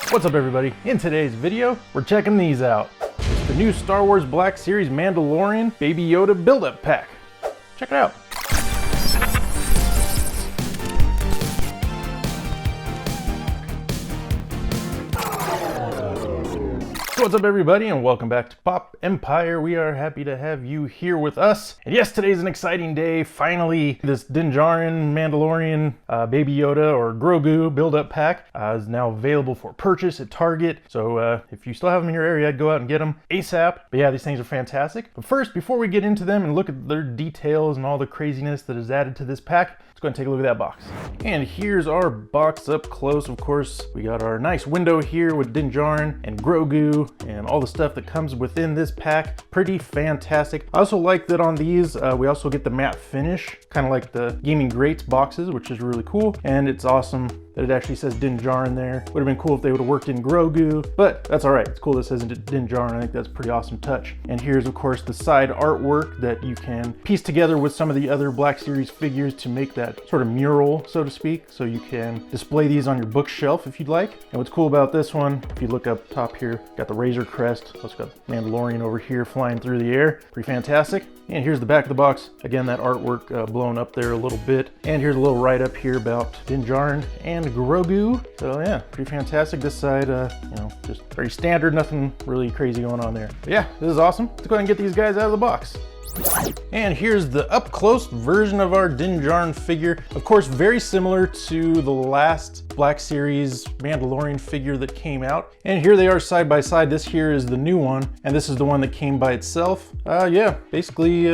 What's up everybody? In today's video, we're checking these out. It's the new Star Wars Black Series Mandalorian Baby Yoda build-up pack. Check it out. What's up everybody and welcome back to Pop Empire. We are happy to have you here with us. And yes, today's an exciting day. Finally, this DJARIN Mandalorian Baby Yoda or Grogu build-up pack is now available for purchase at Target. So if you still have them in your area, I'd go out and get them ASAP. But yeah, these things are fantastic. But first, before we get into them and look at their details and all the craziness that is added to this pack, let's go ahead and take a look at that box. And here's our box up close. Of course, we got our nice window here with DJARIN and Grogu and all the stuff that comes within this pack. Pretty fantastic. I also like that on these, we also get the matte finish, kind of like the Gaming Greats boxes, which is really cool. And it's awesome that it actually says DJARIN there. Would have been cool if they would have worked in Grogu, but that's all right. It's cool that it says DJARIN. I think that's a pretty awesome touch. And here's of course the side artwork that you can piece together with some of the other Black Series figures to make that sort of mural, so to speak. So you can display these on your bookshelf if you'd like. And what's cool about this one, if you look up top here, got the Razor Crest. Also got Mandalorian over here flying through the air. Pretty fantastic. And here's the back of the box. Again, that artwork blown up there a little bit. And here's a little write-up here about DJARIN and Grogu. So yeah, pretty fantastic. This side, you know, just very standard, nothing really crazy going on there. But yeah, this is awesome. Let's go ahead and get these guys out of the box. And here's the up-close version of our DJARIN figure. Of course, very similar to the last Black Series Mandalorian figure that came out. And here they are side by side. This here is the new one, and this is the one that came by itself. Yeah, basically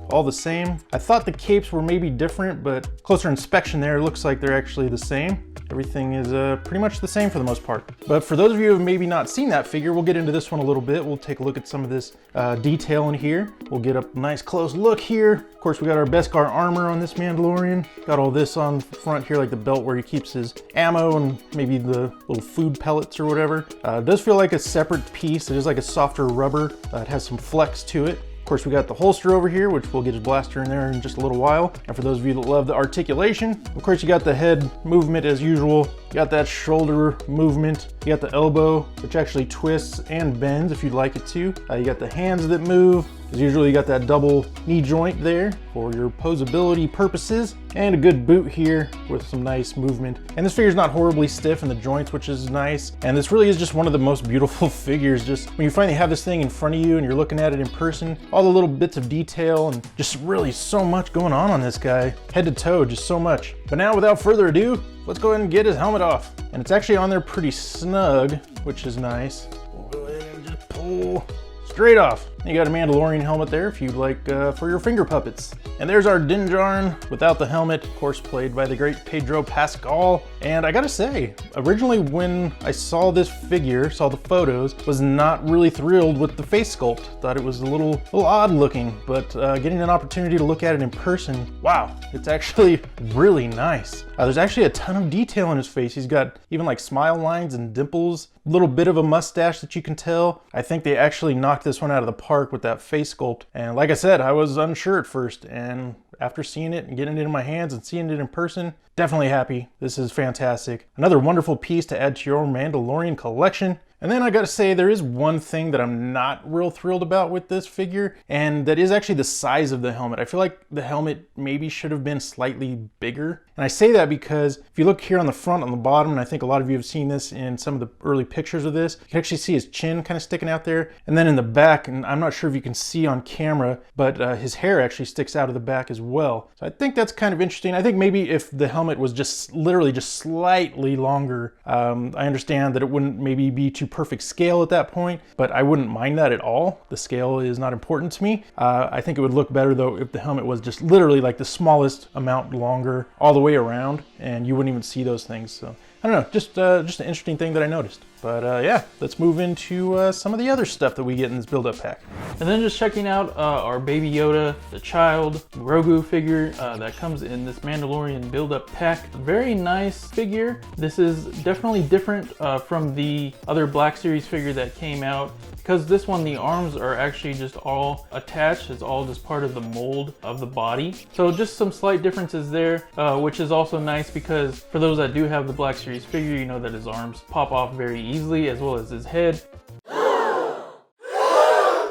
all the same. I thought the capes were maybe different, but closer inspection there, it looks like they're actually the same. Everything is pretty much the same for the most part. But for those of you who have maybe not seen that figure, we'll get into this one a little bit. We'll take a look at some of this detail in here. We'll get a nice close look here. Of course, we got our Beskar armor on this Mandalorian. Got all this on the front here, like the belt where he keeps his ammo and maybe the little food pellets or whatever. It does feel like a separate piece. It is like a softer rubber. It has some flex to it. Of course, we got the holster over here, which we'll get his blaster in there in just a little while. And for those of you that love the articulation, of course, you got the head movement as usual. You got that shoulder movement. You got the elbow, which actually twists and bends if you'd like it to. You got the hands that move. As usual, you got that double knee joint there for your posability purposes, and a good boot here with some nice movement. And this figure's not horribly stiff in the joints, which is nice. And this really is just one of the most beautiful figures. Just when you finally have this thing in front of you and you're looking at it in person, all the little bits of detail and just really so much going on this guy. Head to toe, just so much. But now without further ado, let's go ahead and get his helmet off. And it's actually on there pretty snug, which is nice. We'll go ahead and just pull straight off. You got a Mandalorian helmet there if you'd like for your finger puppets. And there's our DJARIN without the helmet, of course played by the great Pedro Pascal. And I gotta say, originally when I saw this figure, saw the photos, was not really thrilled with the face sculpt. Thought it was a little odd looking, but getting an opportunity to look at it in person, wow, it's actually really nice. There's actually a ton of detail in his face. He's got even like smile lines and dimples, a little bit of a mustache that you can tell. I think they actually knocked this one out of the park with that face sculpt. And like I said, I was unsure at first, and after seeing it and getting it in my hands and seeing it in person, definitely happy. This is fantastic. Another wonderful piece to add to your Mandalorian collection. And then I gotta say, there is one thing that I'm not real thrilled about with this figure, and that is actually the size of the helmet. I feel like the helmet maybe should have been slightly bigger. And I say that because if you look here on the front, on the bottom, and I think a lot of you have seen this in some of the early pictures of this, you can actually see his chin kind of sticking out there. And then in the back, and I'm not sure if you can see on camera, but his hair actually sticks out of the back as well. So I think that's kind of interesting. I think maybe if the helmet was just literally just slightly longer, I understand that it wouldn't maybe be too perfect scale at that point, but I wouldn't mind that at all. The scale is not important to me. I think it would look better though if the helmet was just literally like the smallest amount longer all the way around, and you wouldn't even see those things. So I don't know, just an interesting thing that I noticed. But yeah, let's move into some of the other stuff that we get in this build-up pack. And then just checking out our Baby Yoda, the child, Grogu figure that comes in this Mandalorian build-up pack. Very nice figure. This is definitely different from the other Black Series figure that came out. because this one, the arms are actually just all attached. It's all just part of the mold of the body. So just some slight differences there, which is also nice because for those that do have the Black Series figure, you know that his arms pop off very easily, as well as his head.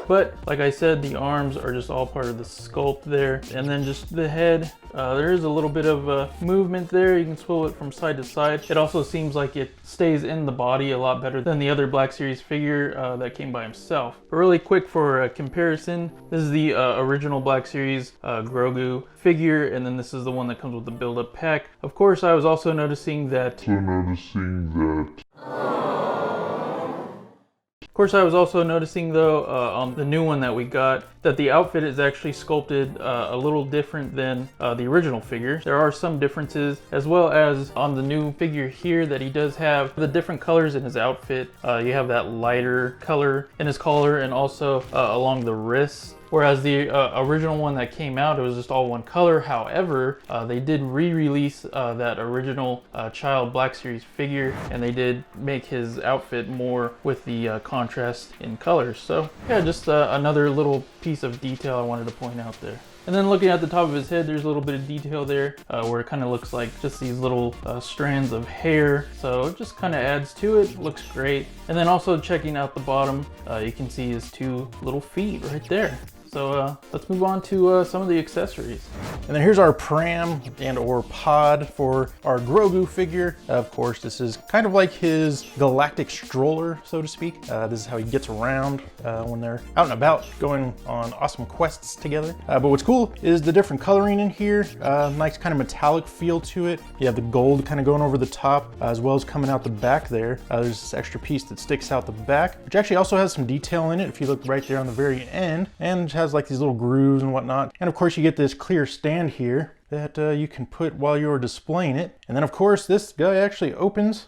But like I said, the arms are just all part of the sculpt there. And then just the head, there is a little bit of movement there. You can swivel it from side to side. It also seems like it stays in the body a lot better than the other Black Series figure that came by himself. But really quick for a comparison, this is the original Black Series Grogu figure, and then this is the one that comes with the build-up pack. Of course, I was also noticing that on the new one that we got, that the outfit is actually sculpted a little different than the original figure. There are some differences, as well as on the new figure here, that he does have the different colors in his outfit. You have that lighter color in his collar and also along the wrists. Whereas the original one that came out, it was just all one color. However, they did re-release that original child Black Series figure, and they did make his outfit more with the contrast in colors. So yeah, just another little piece of detail I wanted to point out there. And then looking at the top of his head, there's a little bit of detail there where it kind of looks like just these little strands of hair. So it just kind of adds to it. Looks great. And then also checking out the bottom, you can see his two little feet right there. So let's move on to some of the accessories. And then here's our Pram and or Pod for our Grogu figure. Of course, this is kind of like his galactic stroller, so to speak. This is how he gets around when they're out and about going on awesome quests together. But what's cool is the different coloring in here. Nice kind of metallic feel to it. You have the gold kind of going over the top as well as coming out the back there. There's this extra piece that sticks out the back, which actually also has some detail in it if you look right there on the very end, and has like these little grooves and whatnot. And of course you get this clear stand here that you can put while you're displaying it. And then of course this guy actually opens,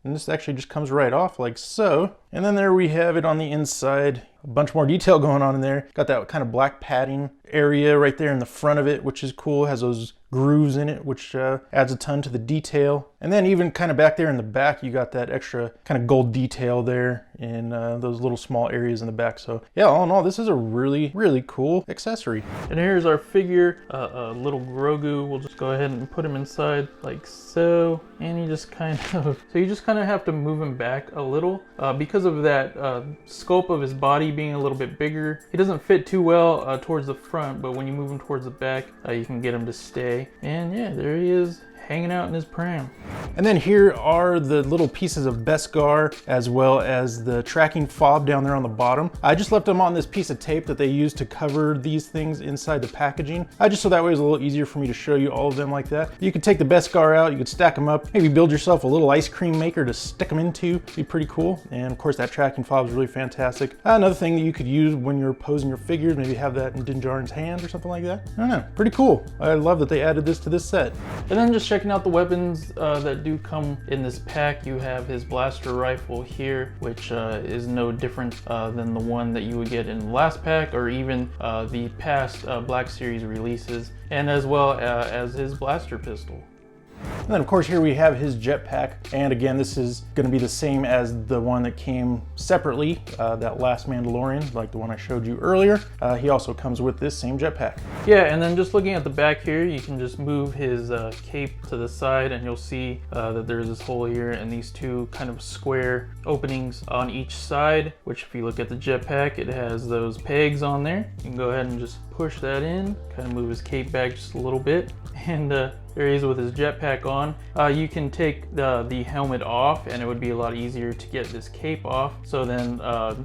and this actually just comes right off like so. And then there we have it on the inside. A bunch more detail going on in there. Got that kind of black padding area right there in the front of it, which is cool. Has those grooves in it, which adds a ton to the detail. And then even kind of back there in the back, you got that extra kind of gold detail there in those little small areas in the back. So yeah, all in all, this is a really, really cool accessory. And here's our figure, little Grogu. We'll just go ahead and put him inside like so. And you just kind of have to move him back a little because of that scope of his body being a little bit bigger. He doesn't fit too well towards the front, but when you move him towards the back, you can get him to stay. And yeah, there he is, hanging out in his pram. And then here are the little pieces of Beskar as well as the tracking fob down there on the bottom. I just left them on this piece of tape that they use to cover these things inside the packaging. Just so that way it's a little easier for me to show you all of them like that. You could take the Beskar out, you could stack them up, maybe build yourself a little ice cream maker to stick them into. Be pretty cool. And of course that tracking fob is really fantastic. Another thing that you could use when you're posing your figures, maybe have that in DJARIN's hand or something like that. I don't know, pretty cool. I love that they added this to this set. And then just checking out the weapons that do come in this pack, you have his blaster rifle here, which is no different than the one that you would get in the last pack or even the past Black Series releases, and as well as his blaster pistol. And then of course here we have his jetpack, and again this is going to be the same as the one that came separately, that last Mandalorian, like the one I showed you earlier. He also comes with this same jetpack. Yeah, and then just looking at the back here, you can just move his cape to the side and you'll see that there's this hole here and these two kind of square openings on each side, which if you look at the jetpack, it has those pegs on there. You can go ahead and just push that in, kind of move his cape back just a little bit, and there he is with his jetpack on. You can take the helmet off and it would be a lot easier to get this cape off, so then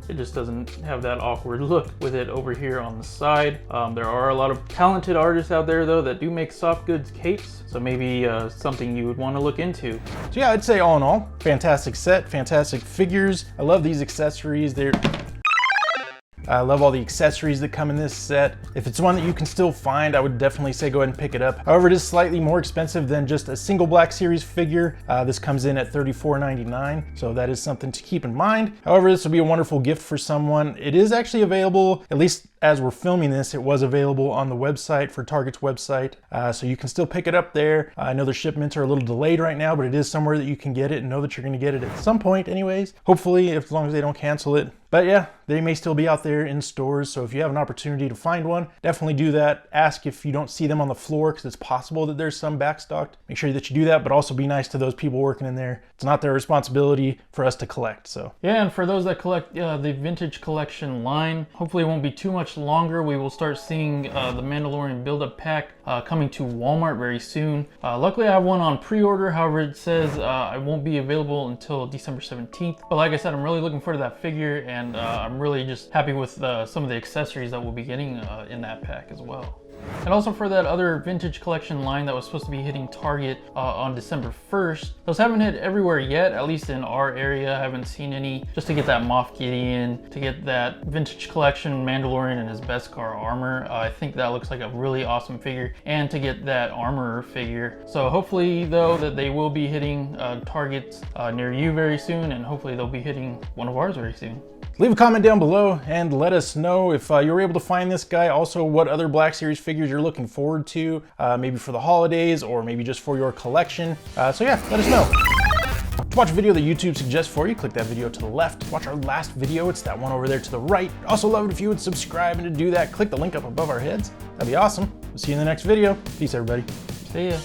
it just doesn't have that awkward look with it over here on the side. There are a lot of talented artists out there though that do make soft goods capes, so maybe something you would want to look into. So yeah, I'd say all in all, fantastic set, fantastic figures. I love these accessories. I love all the accessories that come in this set. If it's one that you can still find, I would definitely say go ahead and pick it up. However, it is slightly more expensive than just a single Black Series figure. This comes in at $34.99, so that is something to keep in mind. However, this will be a wonderful gift for someone. It is actually available, at least as we're filming this, it was available on the website, for Target's website, so you can still pick it up there. I know the shipments are a little delayed right now, but it is somewhere that you can get it and know that you're going to get it at some point anyways. Hopefully, as long as they don't cancel it, But yeah, they may still be out there in stores, so if you have an opportunity to find one, definitely do that. Ask if you don't see them on the floor, because it's possible that there's some backstocked. Make sure that you do that, but also be nice to those people working in there. It's not their responsibility for us to collect, so. Yeah, and for those that collect the vintage collection line, hopefully it won't be too much longer. We will start seeing the Mandalorian build-up pack coming to Walmart very soon. Luckily I have one on pre-order, however it says it won't be available until December 17th. But like I said, I'm really looking forward to that figure, and I'm really just happy with some of the accessories that we'll be getting in that pack as well. And also for that other vintage collection line that was supposed to be hitting Target on December 1st, those haven't hit everywhere yet, at least in our area. I haven't seen any. Just to get that Moff Gideon, to get that vintage collection Mandalorian and his Beskar armor. I think that looks like a really awesome figure, and to get that armorer figure. So hopefully though that they will be hitting Targets near you very soon, and hopefully they'll be hitting one of ours very soon. Leave a comment down below and let us know if you were able to find this guy. Also, what other Black Series figures you're looking forward to, maybe for the holidays or maybe just for your collection. So yeah, let us know. To watch a video that YouTube suggests for you, click that video to the left. Watch our last video, it's that one over there to the right. Also love it if you would subscribe, and to do that, click the link up above our heads. That'd be awesome. We'll see you in the next video. Peace, everybody. See ya.